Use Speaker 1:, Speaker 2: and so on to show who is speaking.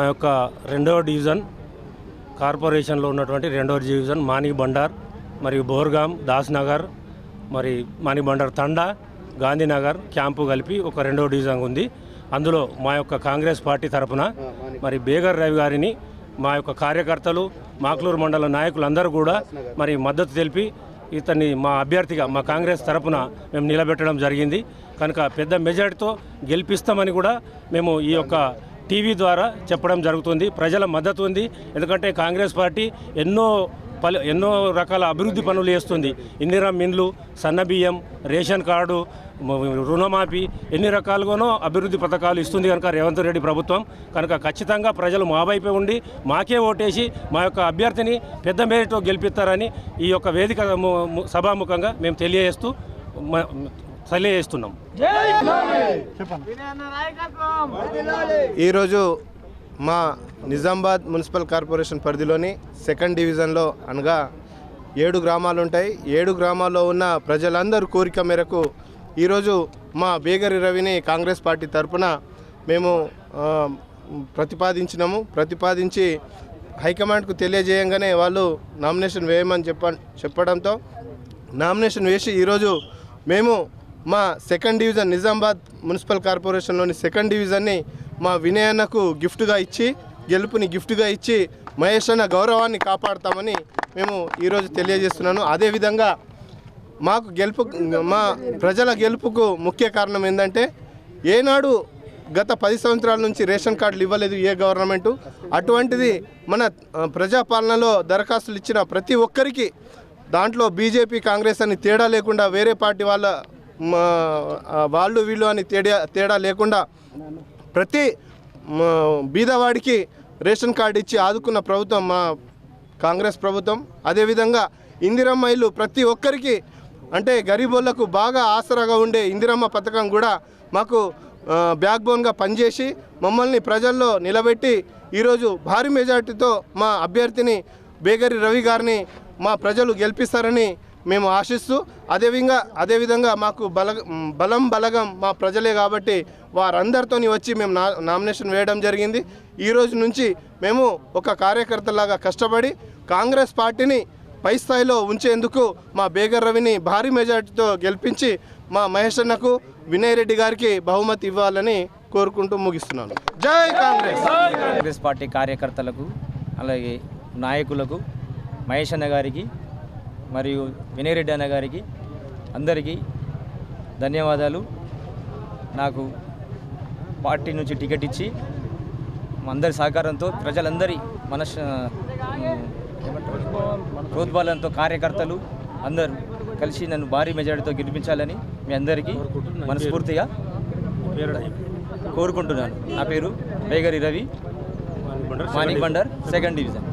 Speaker 1: యొక్క రెండవ డివిజన్ కార్పొరేషన్లో ఉన్నటువంటి రెండవ డివిజన్ మాణిక్ బండార్ మరియు బోర్గాం దాస్ నగర్ మరి మాణిక్ బండార్ తండా గాంధీనగర్ క్యాంపు కలిపి ఒక రెండవ డివిజన్ ఉంది. అందులో మా యొక్క కాంగ్రెస్ పార్టీ తరఫున మరి బేగర్ రవి గారిని మా యొక్క కార్యకర్తలు మాక్లూరు మండల నాయకులందరూ కూడా మరి మద్దతు తెలిపి ఇతన్ని మా అభ్యర్థిగా మా కాంగ్రెస్ తరఫున మేము నిలబెట్టడం జరిగింది. కనుక పెద్ద మెజార్టీతో గెలిపిస్తామని కూడా మేము ఈ యొక్క టీవీ ద్వారా చెప్పడం జరుగుతుంది. ప్రజల మద్దతు ఉంది. ఎందుకంటే కాంగ్రెస్ పార్టీ ఎన్నో రకాల అభివృద్ధి పనులు చేస్తుంది. ఇందిరా మిన్లు, సన్నబియ్యం, రేషన్ కార్డు, రుణమాఫీ, ఎన్ని రకాలుగానో అభివృద్ధి పథకాలు ఇస్తుంది కనుక రేవంత్ రెడ్డి ప్రభుత్వం. కనుక ఖచ్చితంగా ప్రజలు మా వైపే ఉండి మాకే ఓటేసి మా యొక్క అభ్యర్థిని పెద్ద మేరతో గెలిపిస్తారని ఈ యొక్క వేదిక సభాముఖంగా మేము తెలియజేస్తున్నాం.
Speaker 2: ఈరోజు మా నిజామాబాద్ మున్సిపల్ కార్పొరేషన్ పరిధిలోని సెకండ్ డివిజన్లో అనగా 7 గ్రామాలు ఉంటాయి. 7 గ్రామాల్లో ఉన్న ప్రజలందరూ కోరిక మేరకు ఈరోజు మా బేగరి రవిని కాంగ్రెస్ పార్టీ తరఫున మేము ప్రతిపాదించి హైకమాండ్కు తెలియజేయంగానే వాళ్ళు నామినేషన్ వేయమని చెప్పడంతో నామినేషన్ వేసి ఈరోజు మేము మా సెకండ్ డివిజన్ నిజామాబాద్ మున్సిపల్ కార్పొరేషన్లోని సెకండ్ డివిజన్ని మా వినయన్నకు గెలుపుని గిఫ్ట్గా ఇచ్చి మహేష్ అన్న గౌరవాన్ని కాపాడుతామని మేము ఈరోజు తెలియజేస్తున్నాను. అదేవిధంగా మా ప్రజల గెలుపుకు ముఖ్య కారణం ఏంటంటే ఏనాడు గత 10 సంవత్సరాల నుంచి రేషన్ కార్డులు ఇవ్వలేదు ఏ గవర్నమెంటు. అటువంటిది మన ప్రజాపాలనలో దరఖాస్తులు ఇచ్చిన ప్రతి ఒక్కరికి దాంట్లో బీజేపీ కాంగ్రెస్ అని తేడా లేకుండా వేరే పార్టీ వాళ్ళు వీళ్ళు అని తేడా లేకుండా ప్రతి బీదవాడికి రేషన్ కార్డు ఇచ్చి ఆదుకున్న ప్రభుత్వం మా కాంగ్రెస్ ప్రభుత్వం. అదేవిధంగా ఇందిరమ్మ ఇల్లు ప్రతి ఒక్కరికి అంటే గరీబోళ్లకు బాగా ఆసరాగా ఉండే ఇందిరమ్మ పథకం కూడా మాకు బ్యాక్ బోన్గా పనిచేసి మమ్మల్ని ప్రజల్లో నిలబెట్టి ఈరోజు భారీ మెజార్టీతో మా అభ్యర్థిని బేగరి రవి గారిని మా ప్రజలు గెలిపిస్తారని మేము ఆశిస్తూ అదేవిధంగా మాకు బలగం మా ప్రజలే కాబట్టి వారందరితో వచ్చి మేము నామినేషన్ వేయడం జరిగింది. ఈరోజు నుంచి మేము ఒక కార్యకర్తలాగా కష్టపడి కాంగ్రెస్ పార్టీని పై స్థాయిలో ఉంచేందుకు మా బేగర్ రవిని భారీ మెజార్టీతో గెలిపించి మా మహేష్ అన్నకు వినయ్ రెడ్డి గారికి బహుమతి ఇవ్వాలని కోరుకుంటూ ముగిస్తున్నాను. జై కాంగ్రెస్.
Speaker 3: కాంగ్రెస్ పార్టీ కార్యకర్తలకు అలాగే నాయకులకు మహేష్ అన్న గారికి మరియు వినయ్ రెడ్డి అన్న గారికి అందరికీ ధన్యవాదాలు. నాకు పార్టీ నుంచి టికెట్ ఇచ్చి అందరి సహకారంతో ప్రజలందరి ప్రోద్బలంతో కార్యకర్తలు అందరూ కలిసి నన్ను భారీ మెజారిటీతో గెలిపించాలని మీ అందరికీ మనస్ఫూర్తిగా కోరుకుంటున్నాను. నా పేరు బేగరి రవి, మాణిక్ బండార్, సెకండ్ డివిజన్.